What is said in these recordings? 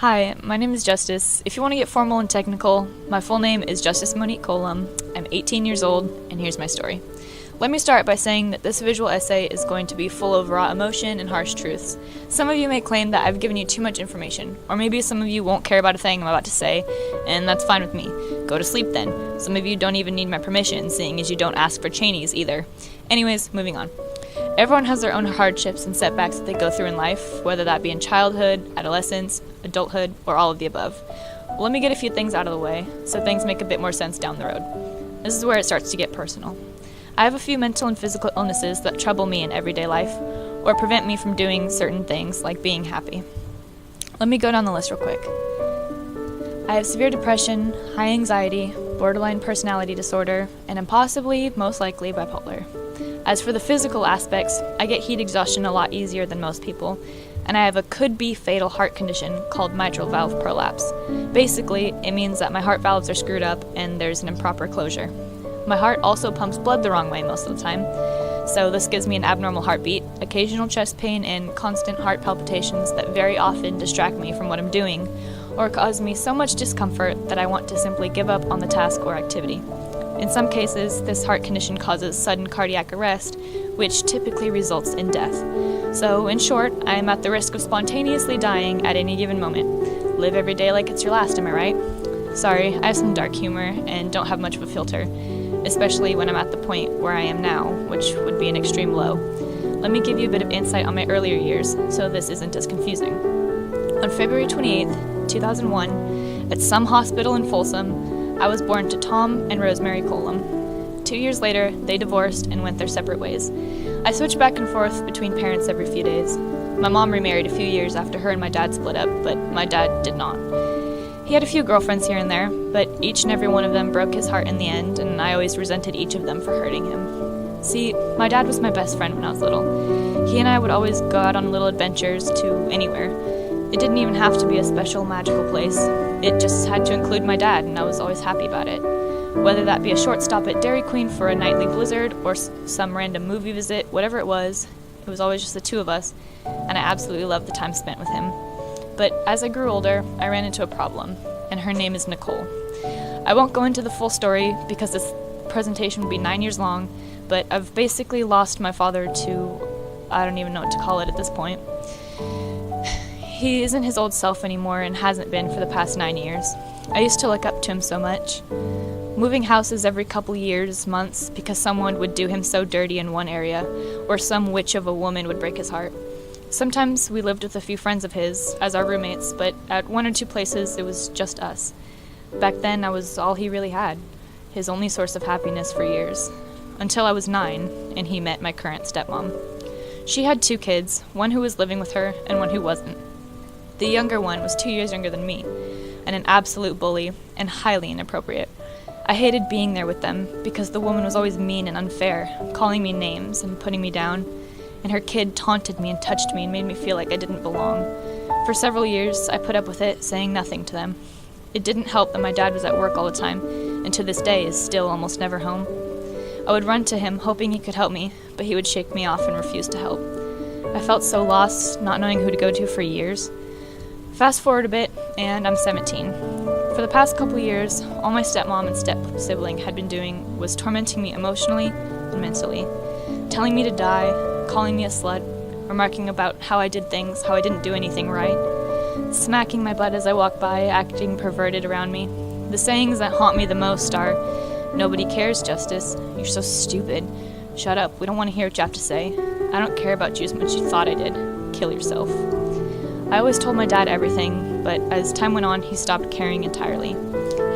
Hi, my name is Justice. If you want to get formal and technical, my full name is Justice Monique Coulam. I'm 18 years old, and here's my story. Let me start by saying that this visual essay is going to be full of raw emotion and harsh truths. Some of you may claim that I've given you too much information, or maybe some of you won't care about a thing I'm about to say, and that's fine with me. Go to sleep then. Some of you don't even need my permission, seeing as you don't ask for Cheneys either. Anyways, moving on. Everyone has their own hardships and setbacks that they go through in life, whether that be in childhood, adolescence, adulthood, or all of the above. Well, let me get a few things out of the way, so things make a bit more sense down the road. This is where it starts to get personal. I have a few mental and physical illnesses that trouble me in everyday life, or prevent me from doing certain things, like being happy. Let me go down the list real quick. I have severe depression, high anxiety, borderline personality disorder, and am possibly, most likely, bipolar. As for the physical aspects, I get heat exhaustion a lot easier than most people, and I have a could-be fatal heart condition called mitral valve prolapse. Basically, it means that my heart valves are screwed up and there's an improper closure. My heart also pumps blood the wrong way most of the time, so this gives me an abnormal heartbeat, occasional chest pain, and constant heart palpitations that very often distract me from what I'm doing, or cause me so much discomfort that I want to simply give up on the task or activity. In some cases, this heart condition causes sudden cardiac arrest, which typically results in death. So, in short, I am at the risk of spontaneously dying at any given moment. Live every day like it's your last, am I right? Sorry, I have some dark humor and don't have much of a filter, especially when I'm at the point where I am now, which would be an extreme low. Let me give you a bit of insight on my earlier years, so this isn't as confusing. On February 28th, 2001, at some hospital in Folsom, I was born to Tom and Rosemary Coulam. 2 years later, they divorced and went their separate ways. I switched back and forth between parents every few days. My mom remarried a few years after her and my dad split up, but my dad did not. He had a few girlfriends here and there, but each and every one of them broke his heart in the end, and I always resented each of them for hurting him. See, my dad was my best friend when I was little. He and I would always go out on little adventures to anywhere. It didn't even have to be a special, magical place. It just had to include my dad, and I was always happy about it. Whether that be a short stop at Dairy Queen for a nightly blizzard, or some random movie visit, whatever it was always just the two of us, and I absolutely loved the time spent with him. But as I grew older, I ran into a problem, and her name is Nicole. I won't go into the full story because this presentation would be 9 years long, but I've basically lost my father to, I don't even know what to call it at this point. He isn't his old self anymore and hasn't been for the past 9 years. I used to look up to him so much. Moving houses every couple years, months, because someone would do him so dirty in one area, or some witch of a woman would break his heart. Sometimes we lived with a few friends of his as our roommates, but at one or two places it was just us. Back then I was all he really had, his only source of happiness for years. Until I was 9, and he met my current stepmom. She had 2 kids, one who was living with her and one who wasn't. The younger one was 2 years younger than me, and an absolute bully, and highly inappropriate. I hated being there with them, because the woman was always mean and unfair, calling me names and putting me down, and her kid taunted me and touched me and made me feel like I didn't belong. For several years, I put up with it, saying nothing to them. It didn't help that my dad was at work all the time, and to this day is still almost never home. I would run to him, hoping he could help me, but he would shake me off and refuse to help. I felt so lost, not knowing who to go to for years. Fast forward a bit, and I'm 17. For the past couple years, all my stepmom and step-sibling had been doing was tormenting me emotionally and mentally, telling me to die, calling me a slut, remarking about how I did things, how I didn't do anything right, smacking my butt as I walk by, acting perverted around me. The sayings that haunt me the most are, "Nobody cares, Justice. You're so stupid. Shut up, we don't want to hear what you have to say. I don't care about you as much as you thought I did. Kill yourself." I always told my dad everything, but as time went on, he stopped caring entirely.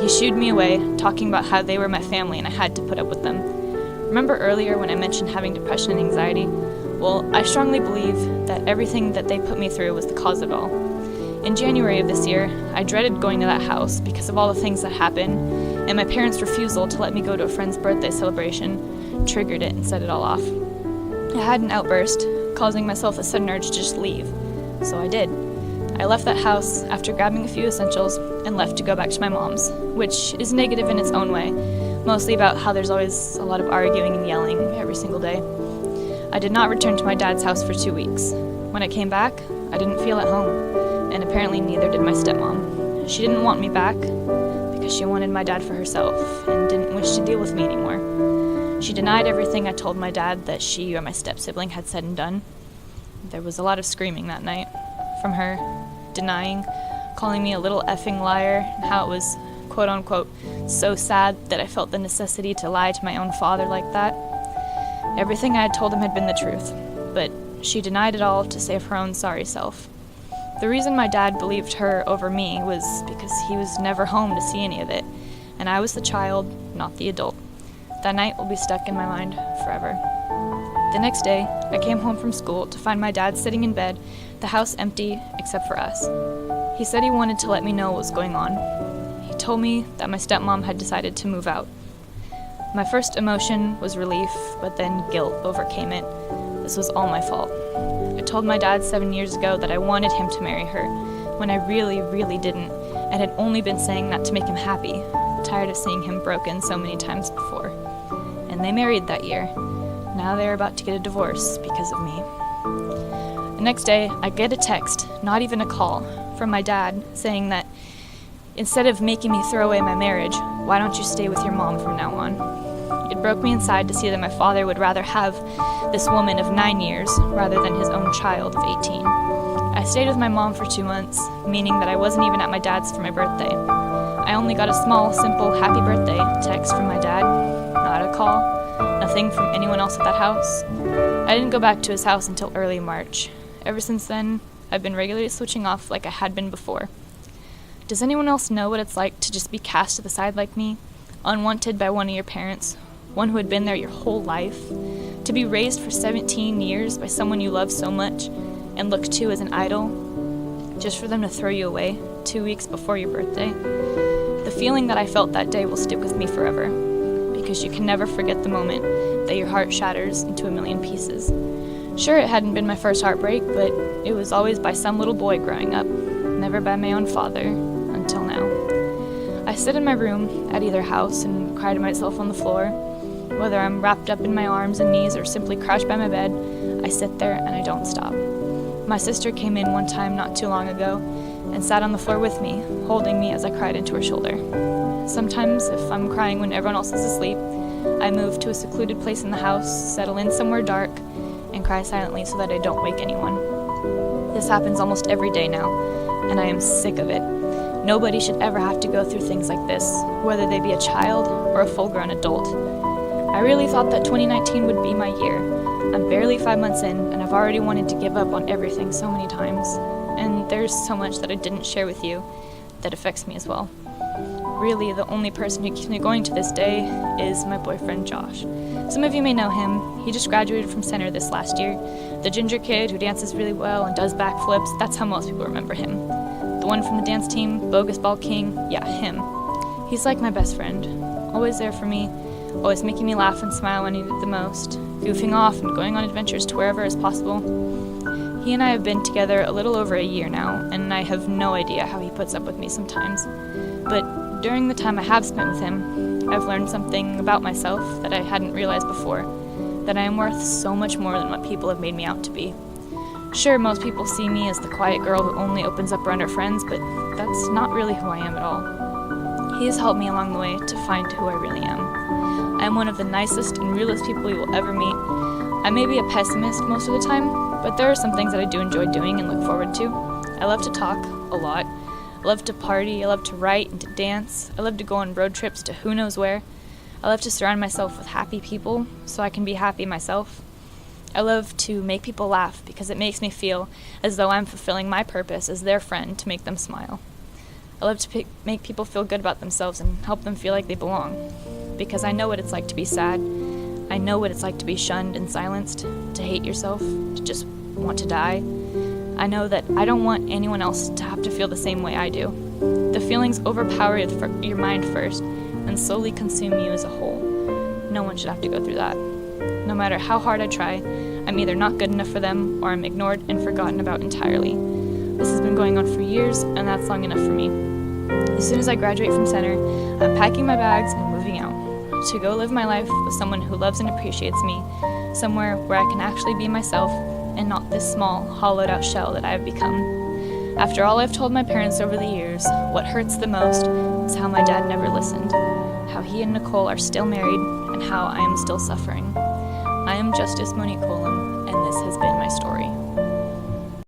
He shooed me away, talking about how they were my family and I had to put up with them. Remember earlier when I mentioned having depression and anxiety? Well, I strongly believe that everything that they put me through was the cause of it all. In January of this year, I dreaded going to that house because of all the things that happened, and my parents' refusal to let me go to a friend's birthday celebration triggered it and set it all off. I had an outburst, causing myself a sudden urge to just leave. So I did. I left that house after grabbing a few essentials and left to go back to my mom's, which is negative in its own way, mostly about how there's always a lot of arguing and yelling every single day. I did not return to my dad's house for 2 weeks. When I came back, I didn't feel at home, and apparently neither did my stepmom. She didn't want me back because she wanted my dad for herself and didn't wish to deal with me anymore. She denied everything I told my dad that she or my step-sibling had said and done. There was a lot of screaming that night from her, denying, calling me a little effing liar, and how it was, quote-unquote, so sad that I felt the necessity to lie to my own father like that. Everything I had told him had been the truth, but she denied it all to save her own sorry self. The reason my dad believed her over me was because he was never home to see any of it, and I was the child, not the adult. That night will be stuck in my mind forever. The next day, I came home from school to find my dad sitting in bed, the house empty except for us. He said he wanted to let me know what was going on. He told me that my stepmom had decided to move out. My first emotion was relief, but then guilt overcame it. This was all my fault. I told my dad 7 years ago that I wanted him to marry her, when I really, really didn't, and had only been saying that to make him happy, tired of seeing him broken so many times before. And they married that year. Now they're about to get a divorce because of me. The next day, I get a text, not even a call, from my dad saying that instead of making me throw away my marriage, why don't you stay with your mom from now on? It broke me inside to see that my father would rather have this woman of 9 years rather than his own child of 18. I stayed with my mom for 2 months, meaning that I wasn't even at my dad's for my birthday. I only got a small, simple happy birthday text from my dad, not a call, nothing from anyone else at that house. I didn't go back to his house until early March. Ever since then, I've been regularly switching off like I had been before. Does anyone else know what it's like to just be cast to the side like me? Unwanted by one of your parents, one who had been there your whole life? To be raised for 17 years by someone you love so much and look to as an idol, just for them to throw you away 2 weeks before your birthday? The feeling that I felt that day will stick with me forever, because you can never forget the moment that your heart shatters into a million pieces. Sure, it hadn't been my first heartbreak, but it was always by some little boy growing up, never by my own father, until now. I sit in my room at either house and cry to myself on the floor. Whether I'm wrapped up in my arms and knees or simply crouched by my bed, I sit there and I don't stop. My sister came in one time not too long ago and sat on the floor with me, holding me as I cried into her shoulder. Sometimes, if I'm crying when everyone else is asleep, I move to a secluded place in the house, settle in somewhere dark, and cry silently so that I don't wake anyone. This happens almost every day now, and I am sick of it. Nobody should ever have to go through things like this, whether they be a child or a full-grown adult. I really thought that 2019 would be my year. I'm barely 5 months in, and I've already wanted to give up on everything so many times. And there's so much that I didn't share with you that affects me as well. Really, the only person who keeps me going to this day is my boyfriend, Josh. Some of you may know him. He just graduated from center this last year. The ginger kid who dances really well and does backflips, that's how most people remember him. The one from the dance team, Bogus Ball King, yeah, him. He's like my best friend, always there for me, always making me laugh and smile when I need it the most, goofing off and going on adventures to wherever is possible. He and I have been together a little over a year now, and I have no idea how he puts up with me sometimes. But during the time I have spent with him, I've learned something about myself that I hadn't realized before, that I am worth so much more than what people have made me out to be. Sure, most people see me as the quiet girl who only opens up around her friends, but that's not really who I am at all. He has helped me along the way to find who I really am. I am one of the nicest and realest people you will ever meet. I may be a pessimist most of the time, but there are some things that I do enjoy doing and look forward to. I love to talk, a lot. I love to party, I love to write and to dance. I love to go on road trips to who knows where. I love to surround myself with happy people so I can be happy myself. I love to make people laugh because it makes me feel as though I'm fulfilling my purpose as their friend to make them smile. I love to make people feel good about themselves and help them feel like they belong, because I know what it's like to be sad. I know what it's like to be shunned and silenced, to hate yourself, to just want to die. I know that I don't want anyone else to have to feel the same way I do. The feelings overpower your mind first and slowly consume you as a whole. No one should have to go through that. No matter how hard I try, I'm either not good enough for them or I'm ignored and forgotten about entirely. This has been going on for years, and that's long enough for me. As soon as I graduate from center, I'm packing my bags and moving out to go live my life with someone who loves and appreciates me, somewhere where I can actually be myself and not this small, hollowed out shell that I have become. After all I've told my parents over the years, what hurts the most is how my dad never listened, how he and Nicole are still married, and how I am still suffering. I am Justice Monique Coulam, and this has been my story.